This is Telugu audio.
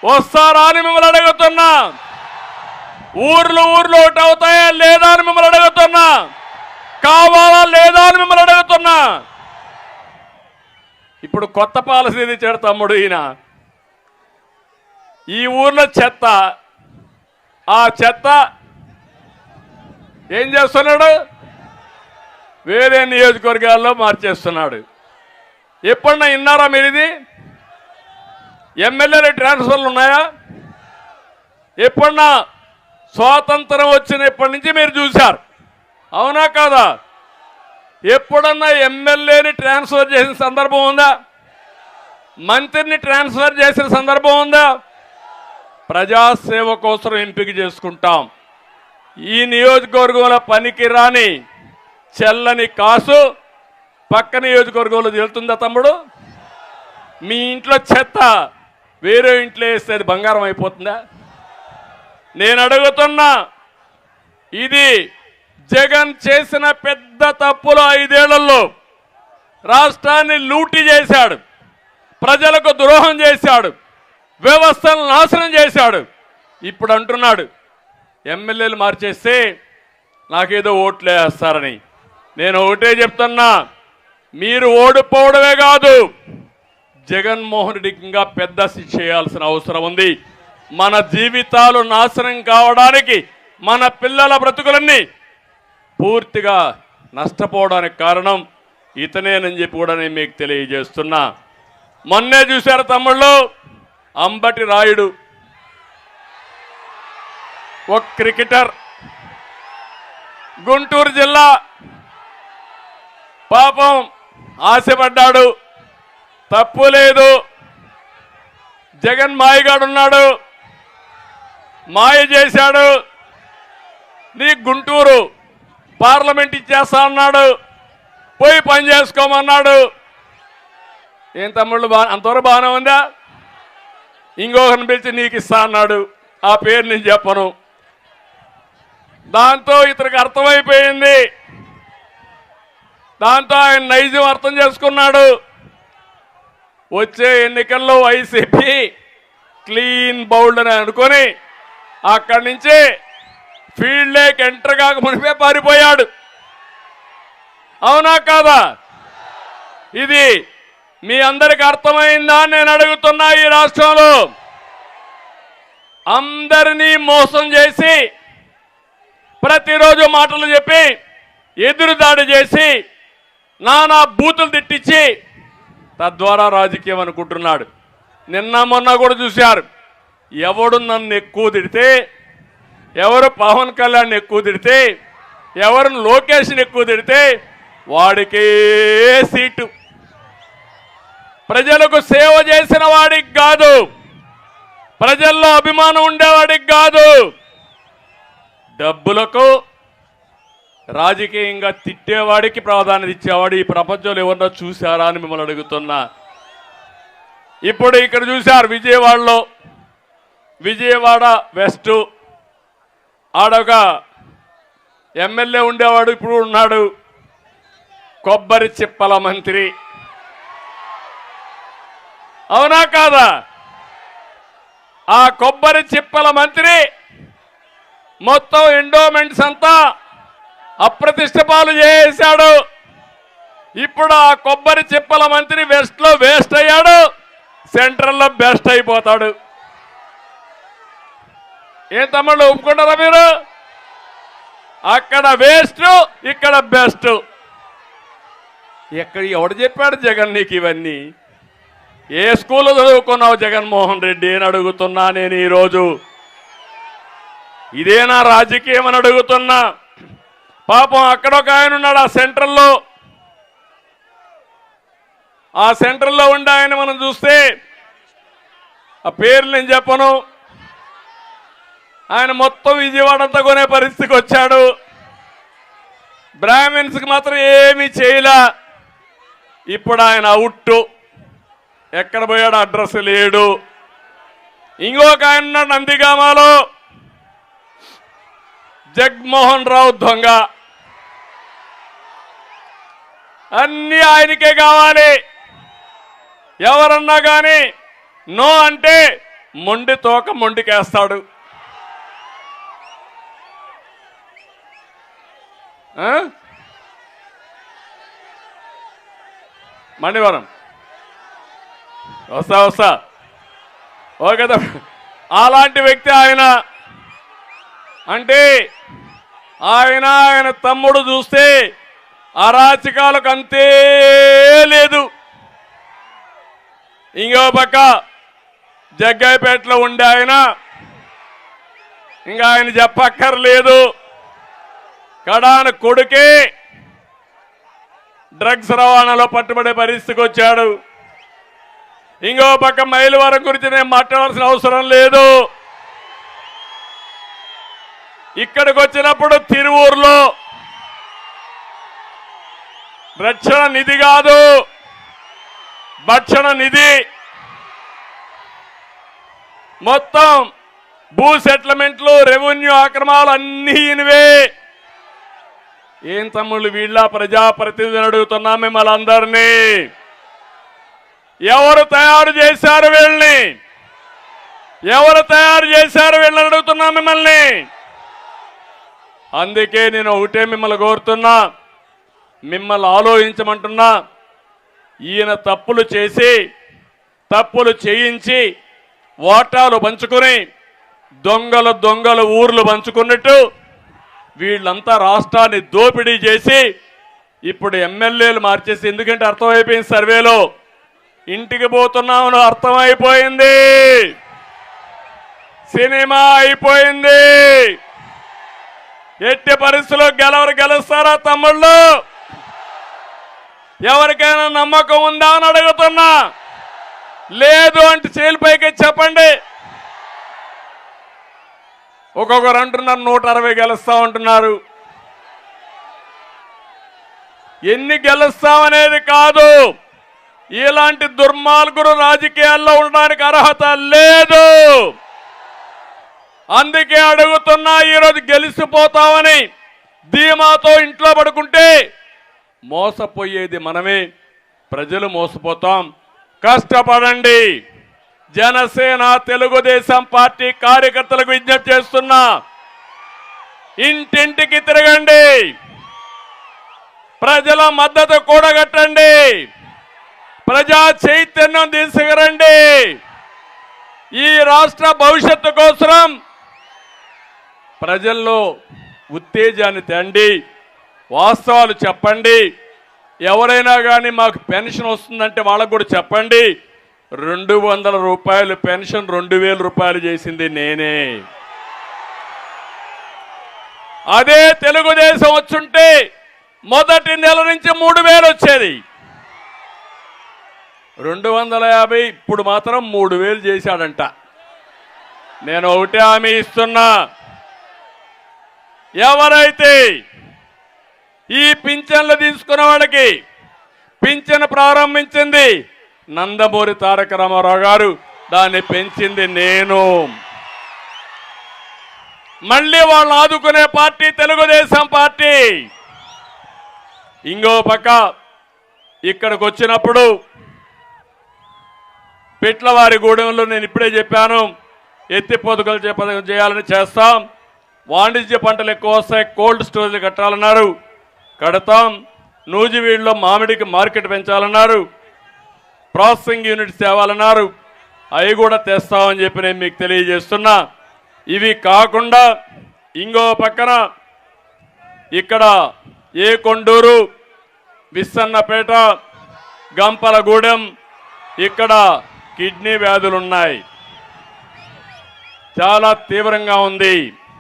వస్తారా అని మిమ్మల్ని అడుగుతున్నా. ఊర్లు ఒకటి అవుతాయా లేదా అని మిమ్మల్ని అడుగుతున్నా. కావాలా లేదా అని మిమ్మల్ని అడుగుతున్నా. ఇప్పుడు కొత్త పాలసీ తెచ్చాడు తమ్ముడు ఈయన. ఈ ఊర్లో చెత్త, ఆ చెత్త ఏం చేస్తున్నాడు, వేరే నియోజకవర్గాల్లో మార్చేస్తున్నాడు. ఎప్పుడన్నా విన్నారా మీరు ఇది? ఎమ్మెల్యేల ట్రాన్స్ఫర్లు ఉన్నాయా? ఎప్పుడన్నా స్వాతంత్రం వచ్చినప్పటి నుంచి మీరు చూశారు, అవునా కాదా? ఎప్పుడన్నా ఎమ్మెల్యేని ట్రాన్స్ఫర్ చేసిన సందర్భం ఉందా? మంత్రిని ట్రాన్స్ఫర్ చేసిన సందర్భం ఉందా? ప్రజాసేవ కోసం ఎంపిక చేసుకుంటాం. ఈ నియోజకవర్గంలో పనికి రాని చెల్లని కాసు పక్క నియోజకవర్గంలో వెళ్తుందా తమ్ముడు? మీ ఇంట్లో చెత్త వేరే ఇంట్లో వేస్తే అది బంగారం అయిపోతుందా? నేను అడుగుతున్నా, ఇది జగన్ చేసిన పెద్ద తప్పులు. 5 ఏళ్లలో రాష్ట్రాన్ని లూటీ చేశాడు, ప్రజలకు ద్రోహం చేశాడు, వ్యవస్థను నాశనం చేశాడు. ఇప్పుడు అంటున్నాడు ఎమ్మెల్యేలు మార్చేస్తే నాకేదో ఓట్లు వేస్తారని. నేను ఒకటే చెప్తున్నా, మీరు ఓడిపోవడమే కాదు, జగన్మోహన్ రెడ్డికి ఇంకా పెద్ద శిక్ష చేయాల్సిన అవసరం ఉంది. మన జీవితాలు నాశనం కావడానికి, మన పిల్లల బ్రతుకులన్నీ పూర్తిగా నష్టపోవడానికి కారణం ఇతనేనని చెప్పి కూడా నేను మీకు తెలియజేస్తున్నా. మొన్నే చూశారు తమ్ముళ్ళు, అంబటి రాయుడు ఒక క్రికెటర్, గుంటూరు జిల్లా, పాపం ఆశపడ్డాడు, తప్పు లేదు. జగన్ మాయగాడున్నాడు, మాయ చేశాడు, నీ గుంటూరు పార్లమెంట్ ఇచ్చేస్తా అన్నాడు, పోయి పని చేసుకోమన్నాడు. ఏం తమ్ముళ్ళు అంతవరకు బాగానే ఉందా? ఇంకొకరిని పిలిచి నీకు ఇస్తా అన్నాడు, ఆ పేరు నేను చెప్పను. దాంతో ఇతనికి అర్థమైపోయింది, దాంతో ఆయన నైజం అర్థం చేసుకున్నాడు. వచ్చే ఎన్నికల్లో వైసీపీ క్లీన్ బౌల్డ్ అని అనుకొని అక్కడి నుంచి ఫీల్డ్ లేక్ ఎంటర్ కాక మునిపే పారిపోయాడు, అవునా కాదా? ఇది మీ అందరికి అర్థమైందా నేను అడుగుతున్నా. ఈ రాష్ట్రంలో అందరినీ మోసం చేసి, ప్రతిరోజు మాటలు చెప్పి, ఎదురుదాడి చేసి, నానా బూతులు తిట్టించి తద్వారా రాజకీయం అనుకుంటున్నాడు. నిన్న మొన్న కూడా చూశారు, ఎవడు నన్ను ఎక్కువ తిడితే, ఎవరు పవన్ కళ్యాణ్ ఎక్కువ తిడితే, ఎవరు లోకేష్ని ఎక్కువ తిడితే వాడికే సీటు. ప్రజలకు సేవ చేసిన వాడికి కాదు, ప్రజల్లో అభిమానం ఉండేవాడికి కాదు, డబ్బులకు రాజకీయంగా తిట్టేవాడికి ప్రాధాన్యత ఇచ్చేవాడు ఈ ప్రపంచంలో ఎవరన్నా చూశారా అని మిమ్మల్ని అడుగుతున్నా. ఇప్పుడు ఇక్కడ చూశారు విజయవాడలో, విజయవాడ వెస్ట్ ఆడొక ఎమ్మెల్యే ఉండేవాడు, ఇప్పుడు ఉన్నాడు, కొబ్బరి చిప్పల మంత్రి, అవునా కాదా? ఆ కొబ్బరి చిప్పల మంత్రి మొత్తం ఎండోమెంట్స్ అంతా అప్రతిష్ట పాలు చేశాడు. ఇప్పుడు ఆ కొబ్బరి చిప్పల మంత్రి వెస్ట్ లో వేస్ట్ అయ్యాడు, సెంట్రల్లో బెస్ట్ అయిపోతాడు. ఏం తమ్ముళ్ళు ఒప్పుకుంటారా మీరు? అక్కడ వేస్ట్, ఇక్కడ బెస్ట్. ఎక్కడ ఎవడు చెప్పాడు జగన్ నీకు ఇవన్నీ? ఏ స్కూల్లో చదువుకున్నావు జగన్మోహన్ రెడ్డి అని అడుగుతున్నా నేను ఈరోజు. ఇదేనా రాజకీయం అని అడుగుతున్నా. పాపం అక్కడొక ఆయన ఉన్నాడు ఆ సెంట్రల్లో, ఆ సెంట్రల్లో ఉండే ఆయన మనం చూస్తే, ఆ పేర్లు నేను చెప్పను, ఆయన మొత్తం విజయవాడ అంతా కొనే పరిస్థితికి వచ్చాడు. బ్రాహ్మిన్స్కి మాత్రం ఏమీ చేయలే. ఇప్పుడు ఆయన అవుట్, ఎక్కడ పోయాడు అడ్రస్ లేడు. ఇంకొక ఆయన ఉన్నాడు నందిగామాలో, జగన్మోహన్ రావు దొంగ, అన్నీ ఆయనకే కావాలి. ఎవరన్నా కానీ నో అంటే మొండి తోక మొండికేస్తాడు. మణివరం వస్తా ఓకే. అలాంటి వ్యక్తి ఆయన. అంటే ఆయన తమ్ముడు చూస్తే అరాచకాలకు అంతే లేదు. ఇంకో పక్క జగ్గాయిపేటలో ఉండే ఆయన ఇంకా ఆయన చెప్పక్కర్లేదు. కడాన కొడుకే డ్రగ్స్ రవాణాలో పట్టుబడే పరిస్థితికి వచ్చాడు. ఇంకో పక్క మైలవరం గురించి నేను మాట్లాడాల్సిన అవసరం లేదు. ఇక్కడికి వచ్చినప్పుడు తిరువూరులో రక్షణ నిధి కాదు, భక్షణ నిధి, మొత్తం భూ సెటిల్మెంట్లు, రెవెన్యూ ఆక్రమాలు అన్నీ ఇనివే. ఏం తమ్ముళ్ళు వీళ్ళ ప్రజాప్రతినిధులు అడుగుతున్నా మిమ్మల్ని అందరినీ, ఎవరు తయారు చేశారు వీళ్ళని? ఎవరు తయారు చేశారు వీళ్ళని అడుగుతున్నా మిమ్మల్ని. అందుకే నేను ఒకటే మిమ్మల్ని కోరుతున్నా, మిమ్మల్ని ఆలోచించమంటున్నా. ఈయన తప్పులు చేసి తప్పులు చేయించి ఓటాలు పంచుకొని దొంగలు ఊర్లు పంచుకున్నట్టు వీళ్ళంతా రాష్ట్రాన్ని దోపిడీ చేసి ఇప్పుడు ఎమ్మెల్యేలు మార్చేసి, ఎందుకంటే అర్థమైపోయింది సర్వేలో, ఇంటికి పోతున్నామని అర్థమైపోయింది, సినిమా అయిపోయింది. ఎట్టి పరిస్థితుల్లో గెలుస్తారా తమ్ముళ్ళు? ఎవరికైనా నమ్మకం ఉందా అని అడుగుతున్నా. లేదు అంటే చేలిపైకి చెప్పండి. ఒక్కొక్కరు అంటున్నారు 160 గెలుస్తా ఉంటున్నారు. ఎన్ని గెలుస్తామనేది కాదు, ఇలాంటి దుర్మార్గులు రాజకీయాల్లో ఉండడానికి అర్హత లేదు. అందుకే అడుగుతున్నా, ఈరోజు గెలిచిపోతామని ధీమాతో ఇంట్లో పడుకుంటే మోసపోయేది మనమే, ప్రజలు మోసపోతాం. కష్టపడండి. జనసేన తెలుగుదేశం పార్టీ కార్యకర్తలకు విజ్ఞప్తి చేస్తున్నా, ఇంటింటికి తిరగండి, ప్రజల మద్దతు కూడగట్టండి, ప్రజా చైతన్యం తీసుకురండి. ఈ రాష్ట్ర భవిష్యత్తు కోసం ప్రజల్లో ఉత్తేజాన్ని తేండి, వాస్తవాలు చెప్పండి. ఎవరైనా కానీ మాకు పెన్షన్ వస్తుందంటే వాళ్ళకు కూడా చెప్పండి. 200 రూపాయలు పెన్షన్ 2000 రూపాయలు చేసింది నేనే. అదే తెలుగుదేశం వచ్చుంటే మొదటి నెల నుంచి 3000 వచ్చేది. 250 ఇప్పుడు మాత్రం 3000 చేశాడంట. నేను ఒకటే హామీ ఇస్తున్నా, ఎవరైతే ఈ పింఛన్లు తీసుకున్న వాళ్ళకి పింఛన్ ప్రారంభించింది నందమూరి తారక రామారావు గారు, దాన్ని పెంచింది నేను. మళ్ళీ వాళ్ళు ఆదుకునే పార్టీ తెలుగుదేశం పార్టీ. ఇంకో పక్క ఇక్కడికి వచ్చినప్పుడు పిట్లవారి గూడెంలో నేను ఇప్పుడే చెప్పాను, ఎత్తి పొదుగులు చేయాలని చేస్తాం. వాణిజ్య పంటలు ఎక్కువ వస్తాయి, కోల్డ్ స్టోరేజ్ కట్టాలన్నారు, కడతాం. నూజివీడులో మామిడికి మార్కెట్ పెంచాలన్నారు, ప్రాసెసింగ్ యూనిట్స్ తేవాలన్నారు, అవి కూడా తెస్తామని చెప్పి నేను మీకు తెలియజేస్తున్నా. ఇవి కాకుండా ఇంకో పక్కన ఇక్కడ కొండూరు, విస్సన్నపేట, గంపలగూడెం ఇక్కడ కిడ్నీ వ్యాధులు ఉన్నాయి, చాలా తీవ్రంగా ఉంది.